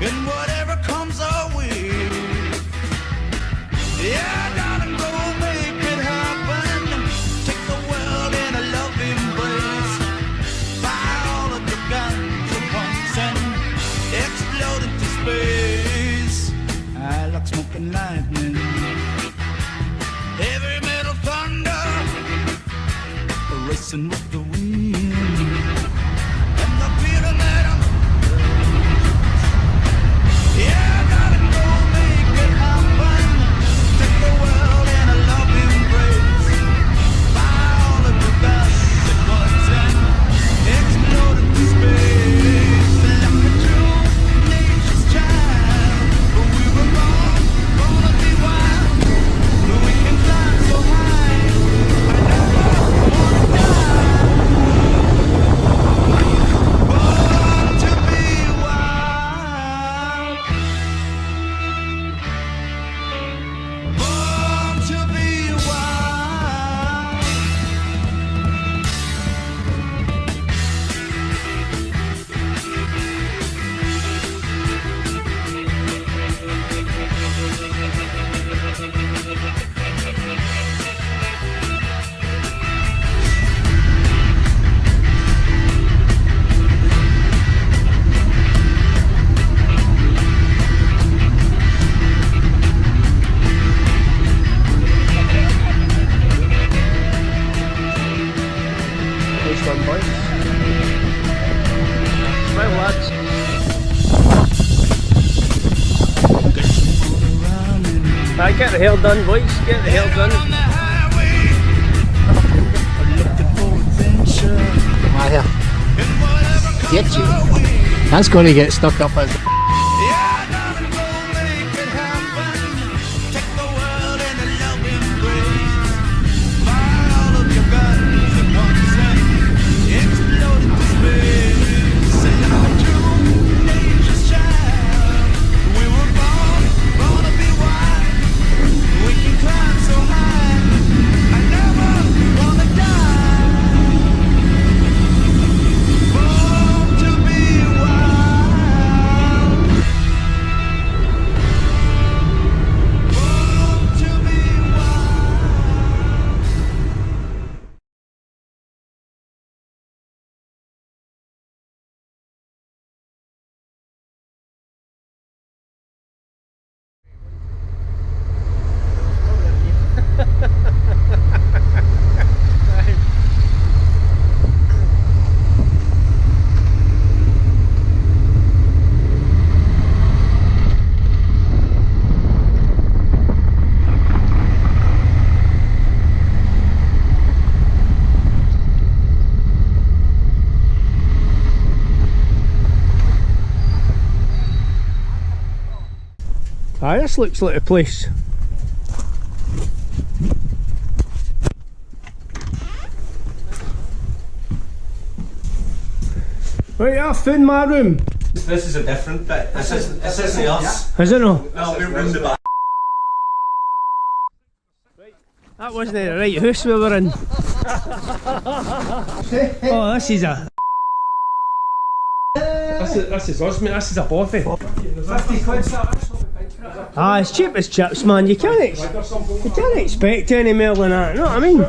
and whatever comes our way. Yeah, darling, go make it happen. Take the world in a loving embrace. Fire all of your guns at once and explode into space. I like smoking lightning, heavy metal thunder, racing with the wind, and the feeling that I'm. Yeah, darling, go make it happen. Take the world in a loving embrace. Fire all of your guns at once and explode into space. Like a true nature's child, but we were born, gonna be wild. We can fly so high, I never wanna die. Born to be wild. Born to be wild. Nice one, boys. Smile, lads. Right, get the hair done, boys. Get the hair done. On the highway, looking for adventure, Here. and whatever comes Get you. our way. That's going to get stuck up as Yeah, darling, go make it happen. Take the world in a loving embrace. Fire all of your guns at once and explode into space. Like a true nature's child, we were born, gonna be wild. We can climb so high, I never wanna die. Born to be wild. Born to be wild. Aye, this looks like a place. Right, I found my room. This is a different bit. This isn't us. Is it no? No, we're in the back. That wasn't the right house we were in. Oh, this is a. This is us, mate. This is a bothy. 50 quid, sir. Ah, it's cheap as chips, man. You can't expect any more than that. You know what I mean?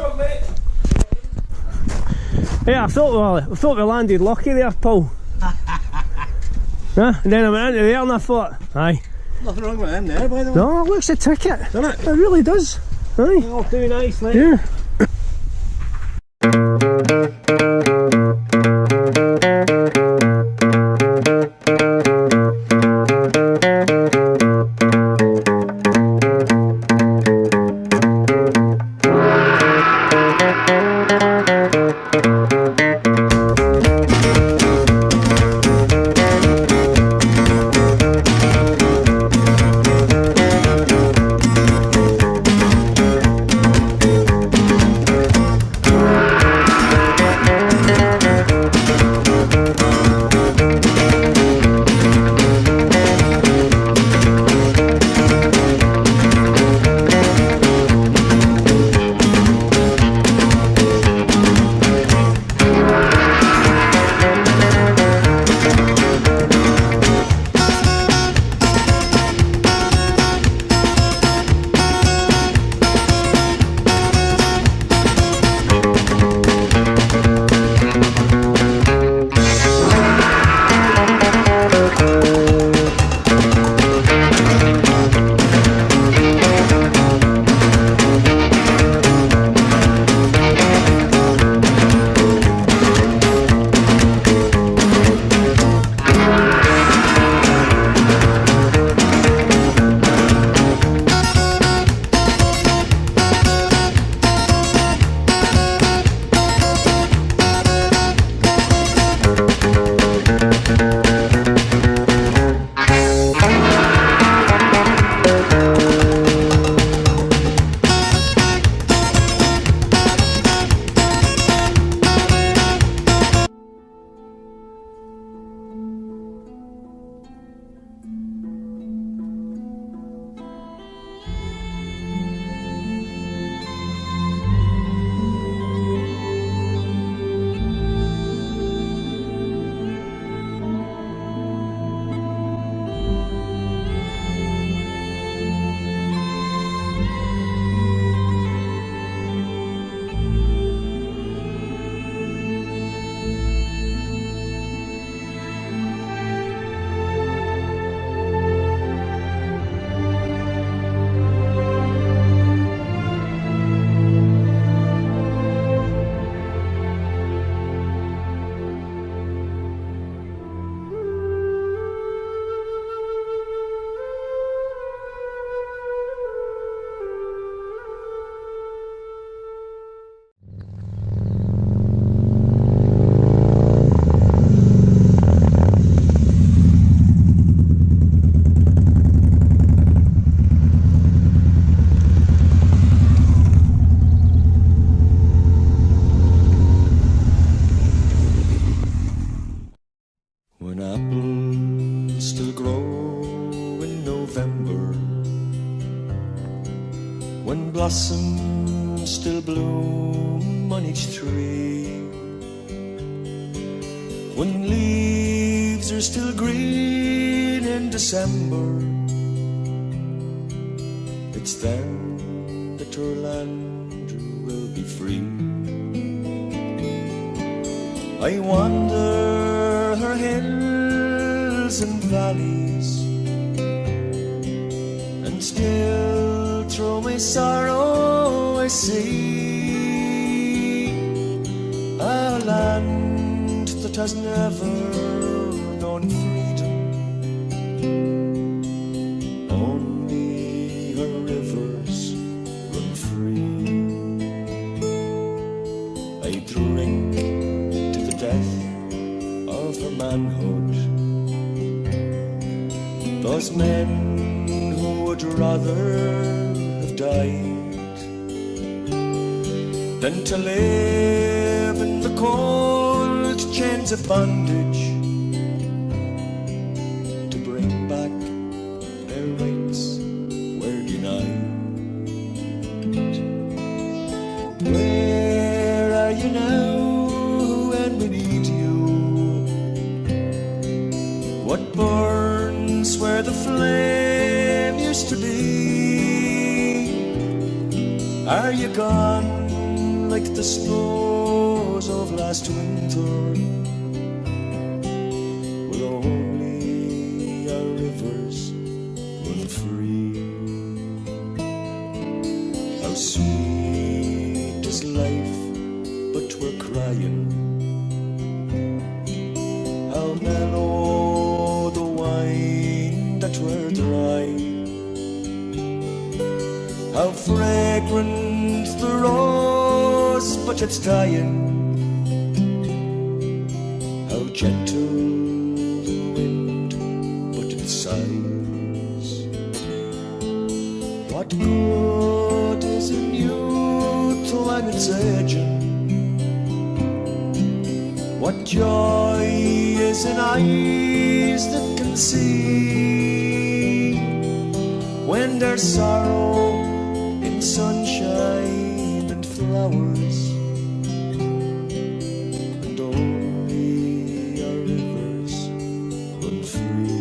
Yeah, I thought we landed lucky there, Paul. And then I went into there and I thought, aye. Nothing wrong with them there, by the way. No, it looks a ticket. Doesn't it? It really does. Aye. All too nicely. Yeah. November, when blossoms still bloom on each tree, when leaves are still green in December, it's then that Orlando will be free. I wander her hills and valleys, and still through my sorrow I see a land that has never known freedom. Only her rivers run free. I drink to the death of her manhood, those men who would rather have died than to live in the cold chains of bondage, to bring back their rights were denied. Where are you now when we need you? What burns where the flame used to be? Are you gone like the snows of last winter? Will only our rivers run free? How sweet is life, but we're crying. How mellow the wine that we're dry. How fragrant the rose, but it's dying. How gentle the wind, but it sighs. What good is in youth when it's aging? What joy is in eyes that can see when there's sorrow in sunshine and flowers, and only our rivers run free.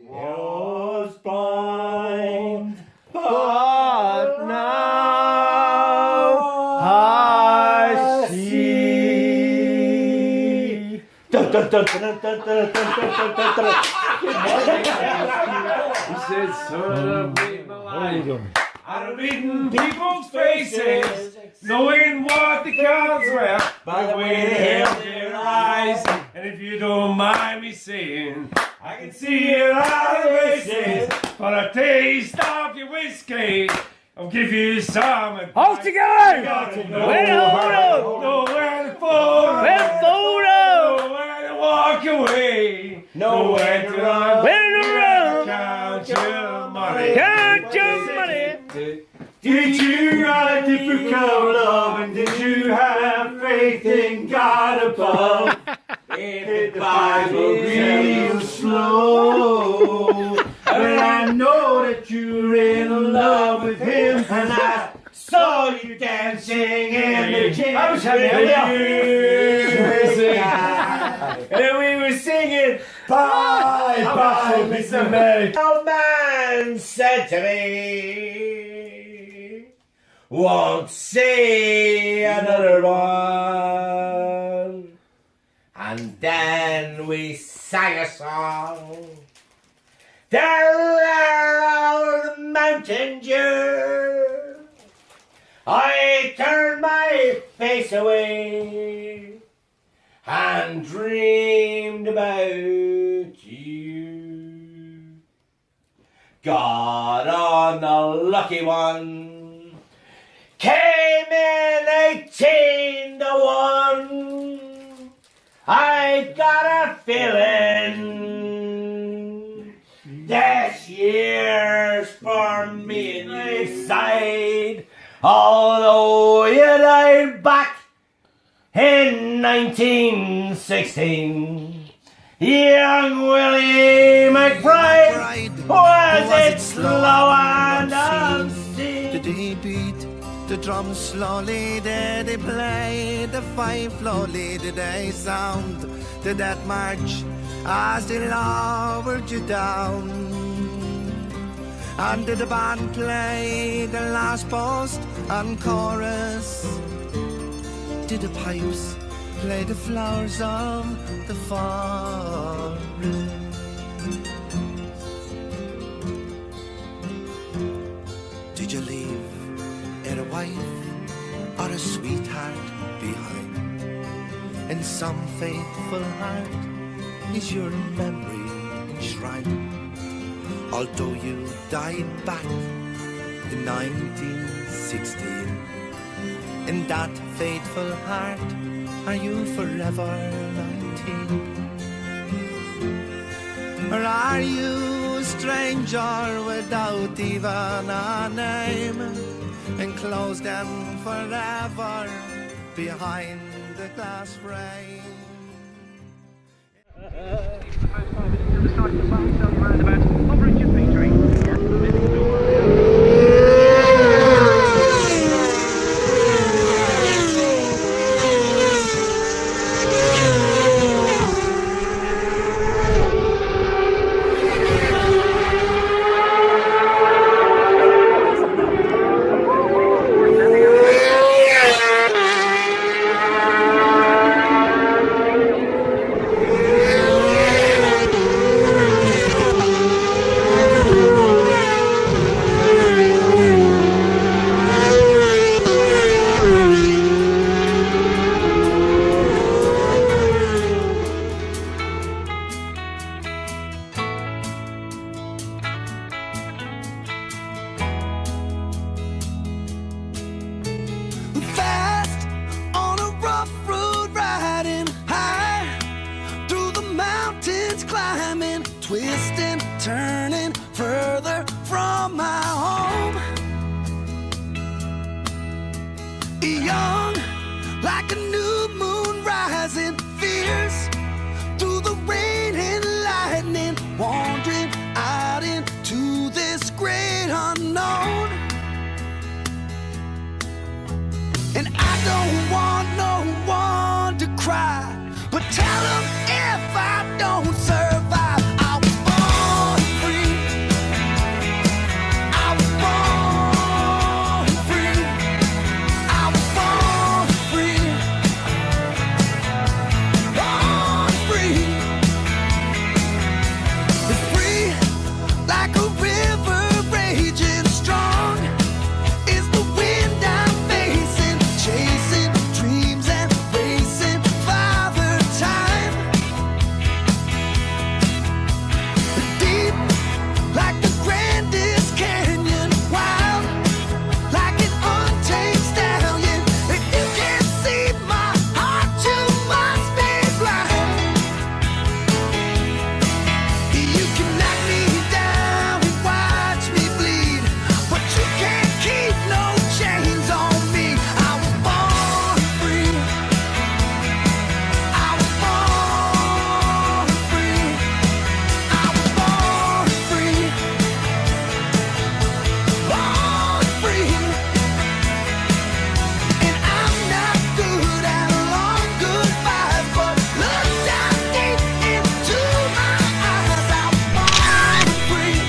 Was blind, but now I see. Dun, dun, dun, dun, dun, dun, dun, dun, dun, dun. He said, son of my life, out of reading people's faces, knowing what the cards were by the way they held their eyes. And if you don't mind me saying, I can see it out of faces for a taste of your whiskey. I'll give you some advice. Hold together! Where to hold on! Know where to fold. Where to fold up! Know where to walk away. Know where to run. Where to run? Count your money. Count your money! Did you write the book of love, and did you have faith in God above? Hit the Bible real slow, but I know that you're in love with Him, and I saw you dancing in the gym. I was having and we were singing, bye, bye, Mr. Mary. Old man said to me, won't see another one. And then we sang a song down there on the mountain dew. I turned my face away and dreamed about you. Got on the lucky one, came in 18 to 1. I got a feeling this year's for me and my side, although you died back in 1916, young Willie McBride was it slow and obscene. Did he beat the drums slowly? Did he play the fife slowly? Did they sound to that march as they lowered you down? And did the band play the last post and chorus? Did the pipes play the flowers of the forest? Did you leave a wife or a sweetheart behind? In some faithful heart is your memory enshrined. Although you died back in 1916, in that faithful heart are you forever 19? Or are you a stranger without even a name, enclosed and forever behind the glass frame? Fast on a rough road, riding high through the mountains, climbing, twisting, turning further from my home. Young like a new moon rising, fierce through the rain and lightning, wandering out into this great unknown. And I don't want no one to cry, but tell them if I don't survive, I was born free. I was born free. I was born free. Born free. It's free like a river raging strong. Is the wind I'm facing, chasing dreams and racing Father Time. Deep like the grandest canyon, wild like an untamed stallion. If you can't see my heart, you must be blind. You can knock me down and watch me bleed, but you can't keep no chains on me. I was born free. I was born free. I was born free. Born free. And I'm not good at long goodbyes, but look down deep into my eyes. I was born free.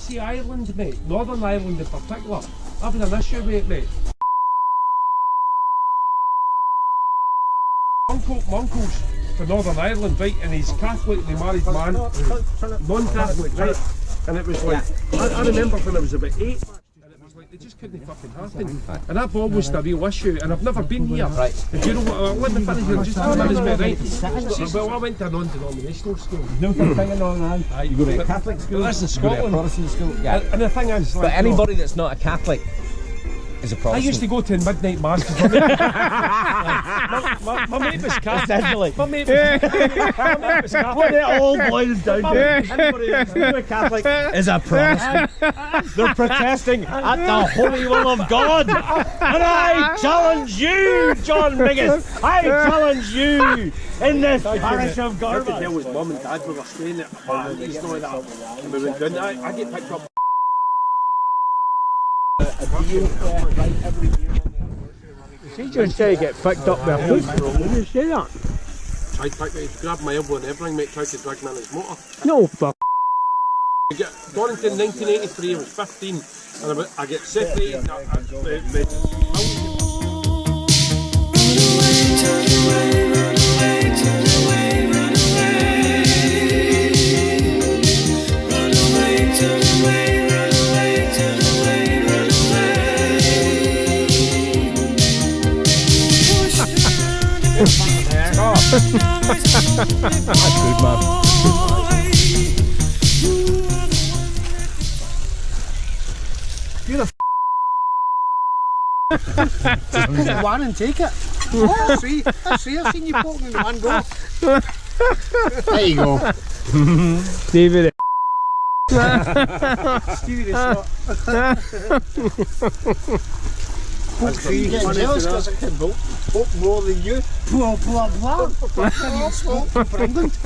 See Ireland, mate, Northern Ireland in particular, I've had an issue with it, mate. My uncle's from Northern Ireland, right, and he's Catholically married man, non-Catholic, right, and it was like, I remember when I was about 8, and it was like they just couldn't fucking happen. And I've always had a real issue, and I've never been here. Right. And do you know what? Let me finish here. Just a minute, right? Well, I went to a non-denominational school. No such thing in Northern Ireland. You go to a Catholic school. But that's in you go to a Scotland. Protestant school. Yeah. And the thing is, like, But anybody that's not a Catholic is a I Protestant. used to go to midnight mass. My mate was Catholic. Essentially. My mate was Catholic. What it all boils down to. Anybody that's not a Catholic is a Protestant. They're protesting at the holy will of God. And I challenge you, John Mingus. I challenge you in this parish of I could Garbage. tell his mum and dad we were staying at Barney's and all that. And we went down. I get picked up. He just say get picked up by a policeman. Did you say that? Tried to pick me, grabbed my elbow and everything, mate, tried to drag me on his motor. No, fuck. I get Donington 1983, I was 15, and I get separated. That's good, man. One and take it. Oh, three. That's three. I've seen you poking in one go. There you go. David. Stevie the Three getting jealous because I can vote more than you. Blah, blah, blah. Smoke from England.